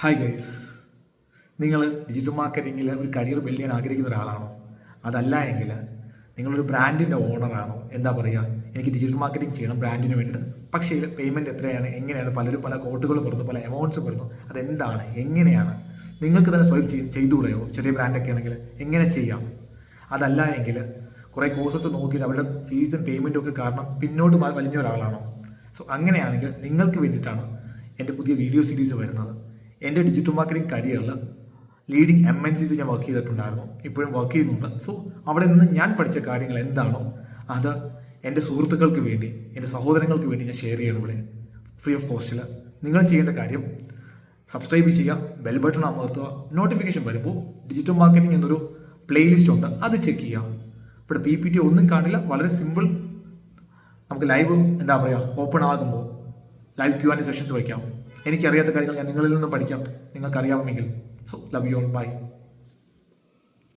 Hi guys, നിങ്ങൾ digital മാർക്കറ്റിങ്ങിൽ ഒരു career build ചെയ്യാൻ ആഗ്രഹിക്കുന്ന ഒരാളാണോ? അതല്ല എങ്കിൽ നിങ്ങളൊരു ബ്രാൻഡിൻ്റെ ഓണറാണോ? എന്താ പറയുക, എനിക്ക് ഡിജിറ്റൽ മാർക്കറ്റിംഗ് ചെയ്യണം ബ്രാൻഡിന് വേണ്ടിയിട്ട്, പക്ഷേ പേയ്മെൻറ്റ് എത്രയാണ്, എങ്ങനെയാണ്, പലരും പല കോട്ടുകൾ പറയുന്നു, പല എമൗണ്ട്സ് പറയുന്നു, അതെന്താണ്, എങ്ങനെയാണ്, നിങ്ങൾക്ക് തന്നെ സ്വയം ചെയ്തുകൂടെയോ? ചെറിയ ബ്രാൻഡൊക്കെ ആണെങ്കിൽ എങ്ങനെ ചെയ്യാം? അതല്ല എങ്കിൽ കുറേ കോഴ്സസ് നോക്കിയിട്ട് അവരുടെ ഫീസും പേയ്മെൻറ്റും ഒക്കെ കാരണം പിന്നോട്ട് വലിഞ്ഞ ഒരാളാണോ? സോ അങ്ങനെയാണെങ്കിൽ നിങ്ങൾക്ക് വേണ്ടിയിട്ടാണ് എൻ്റെ പുതിയ വീഡിയോ സീരീസ് വരുന്നത്. എൻ്റെ ഡിജിറ്റൽ മാർക്കറ്റിംഗ് കരിയറിൽ ലീഡിങ് MNCs ഞാൻ വർക്ക് ചെയ്തിട്ടുണ്ടായിരുന്നു, ഇപ്പോഴും വർക്ക് ചെയ്യുന്നുണ്ട്. സോ അവിടെ നിന്ന് ഞാൻ പഠിച്ച കാര്യങ്ങൾ എന്താണോ അത് എൻ്റെ സുഹൃത്തുക്കൾക്ക് വേണ്ടി, എൻ്റെ സഹോദരങ്ങൾക്ക് വേണ്ടി ഞാൻ ഷെയർ ചെയ്യണം ഇവിടെ ഫ്രീ ഓഫ് കോസ്റ്റിൽ. നിങ്ങൾ ചെയ്യേണ്ട കാര്യം സബ്സ്ക്രൈബ് ചെയ്യുക, ബെൽ ബട്ടൺ അമർത്തുക, നോട്ടിഫിക്കേഷൻ വരുമ്പോൾ ഡിജിറ്റൽ മാർക്കറ്റിംഗ് എന്നൊരു പ്ലേലിസ്റ്റ് ഉണ്ട്, അത് ചെക്ക് ചെയ്യുക. ഇവിടെ PPT ഒന്നും കാണില്ല, വളരെ സിമ്പിൾ. നമുക്ക് ലൈവ് എന്താ പറയുക, ഓപ്പൺ ആകുമ്പോൾ ലൈവ് Q&A സെഷൻസ് വയ്ക്കാം. എനിക്കറിയാത്ത കാര്യങ്ങൾ ഞാൻ നിങ്ങളിൽ നിന്നും പഠിക്കാം, നിങ്ങൾക്കറിയാമെങ്കിൽ. So love you all, by.